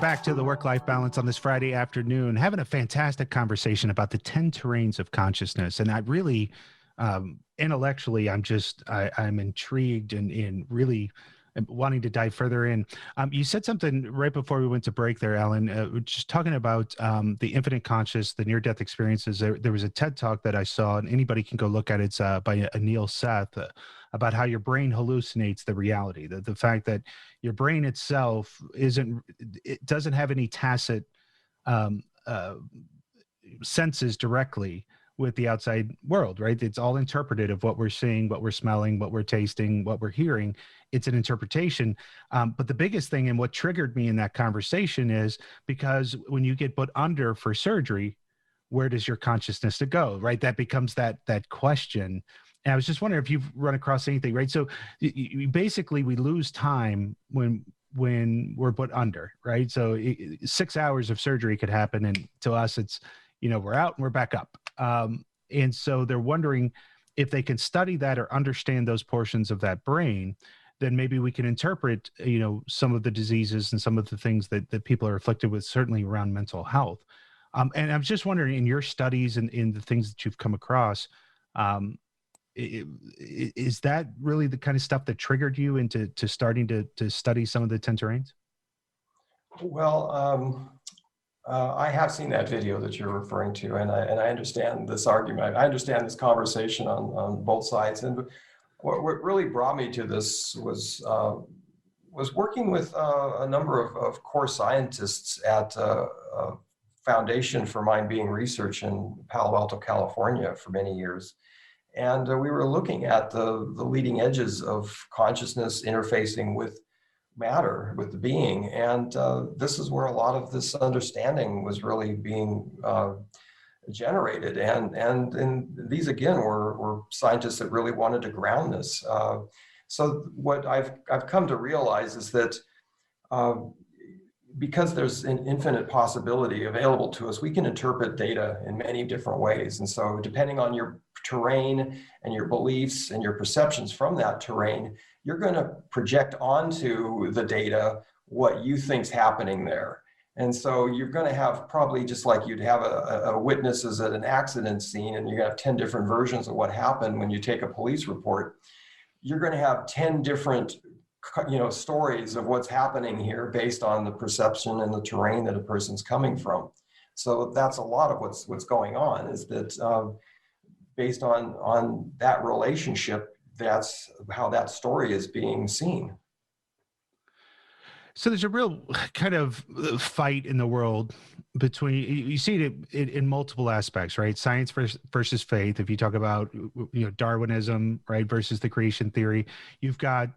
back to the Work-Life Balance on this Friday afternoon, having a fantastic conversation about the 10 terrains of consciousness. And I really, intellectually, I'm intrigued and really wanting to dive further in. You said something right before we went to break there, Alan, just talking about the infinite conscious, the near-death experiences. There was a TED Talk that I saw, and anybody can go look at it. It's by Anil Seth, about how your brain hallucinates the reality, the fact that your brain itself it doesn't have any tacit um, uh, senses directly with the outside world, right? It's all interpreted of what we're seeing, what we're smelling, what we're tasting, what we're hearing. It's an interpretation. But the biggest thing and what triggered me in that conversation is because when you get put under for surgery, where does your consciousness to go, right? That becomes that question. And I was just wondering if you've run across anything, right? So basically we lose time when we're put under, right? So 6 hours of surgery could happen, and to us it's, we're out and we're back up. And so they're wondering if they can study that or understand those portions of that brain, then maybe we can interpret, some of the diseases and some of the things that people are afflicted with, certainly around mental health. And I'm just wondering, in your studies and in the things that you've come across, is that really the kind of stuff that triggered you into starting to study some of the 10 terrains? Well, I have seen that video that you're referring to, and I understand this argument. I understand this conversation on both sides. And what really brought me to this was working with a number of core scientists at Foundation for Mind Being Research in Palo Alto, California for many years. And we were looking at the leading edges of consciousness interfacing with matter, with the being. And this is where a lot of this understanding was really being generated. And these, again, were scientists that really wanted to ground this. So what I've come to realize is that because there's an infinite possibility available to us, we can interpret data in many different ways. And so depending on your terrain and your beliefs and your perceptions from that terrain, you're going to project onto the data what you think's happening there. And so you're going to have, probably just like you'd have a witnesses at an accident scene, and you're going to have 10 different versions of what happened when you take a police report. You're going to have 10 different stories of what's happening here based on the perception and the terrain that a person's coming from. So that's a lot of what's going on, is that based on that relationship, that's how that story is being seen. So there's a real kind of fight in the world between, you see it in multiple aspects, right? Science versus faith. If you talk about, Darwinism, right, versus the creation theory, you've got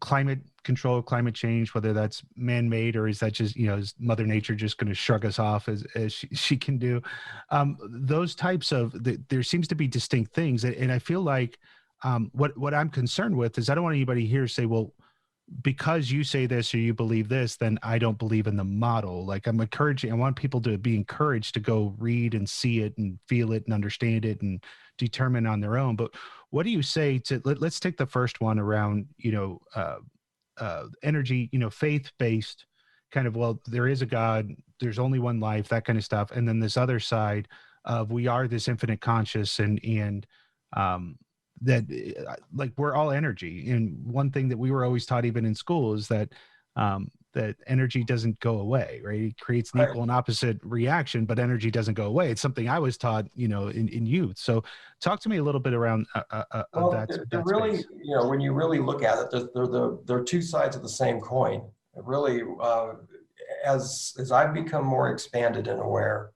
climate control, climate change, whether that's man-made or is that just, is Mother Nature just going to shrug us off as she can do? Those types of, there seems to be distinct things. And I feel like what I'm concerned with is I don't want anybody here to say, well, because you say this or you believe this, then I don't believe in the model. Like, I want people to be encouraged to go read and see it and feel it and understand it and determine on their own. But what do you say to, let's take the first one around, energy, faith-based kind of, well, there is a God, there's only one life, that kind of stuff. And then this other side of, we are this infinite conscious and that, like, we're all energy. And one thing that we were always taught even in school is that that energy doesn't go away, right? It creates an equal and opposite reaction, but energy doesn't go away. It's something I was taught, in youth. So talk to me a little bit around that really, space. when you really look at it, they're two sides of the same coin. It really, as I've become more expanded and aware,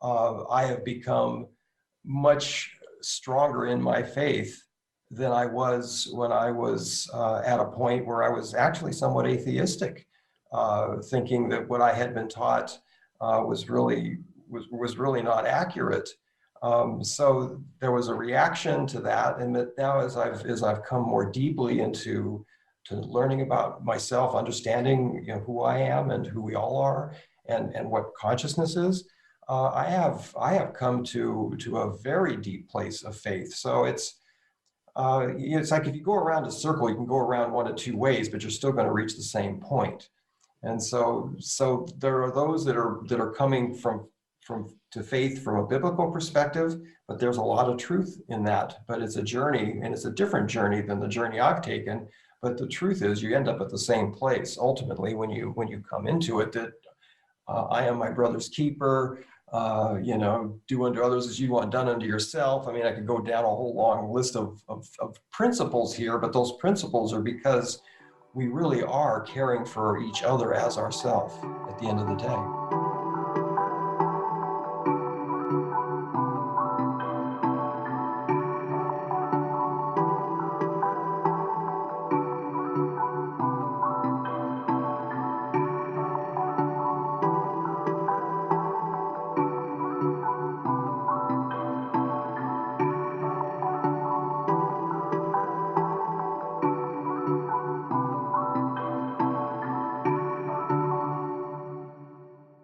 I have become much stronger in my faith than I was when I was at a point where I was actually somewhat atheistic, thinking that what I had been taught was really not accurate. So there was a reaction to that, and that now as I've come more deeply into learning about myself, understanding who I am and who we all are, and what consciousness is. I have come to a very deep place of faith. So it's like if you go around a circle, you can go around one of two ways, but you're still going to reach the same point. And so there are those that are coming to faith from a biblical perspective, but there's a lot of truth in that. But it's a journey, and it's a different journey than the journey I've taken. But the truth is, you end up at the same place ultimately when you come into it. That I am my brother's keeper. Do unto others as you want done unto yourself. I mean, I could go down a whole long list of principles here, but those principles are because we really are caring for each other as ourselves at the end of the day.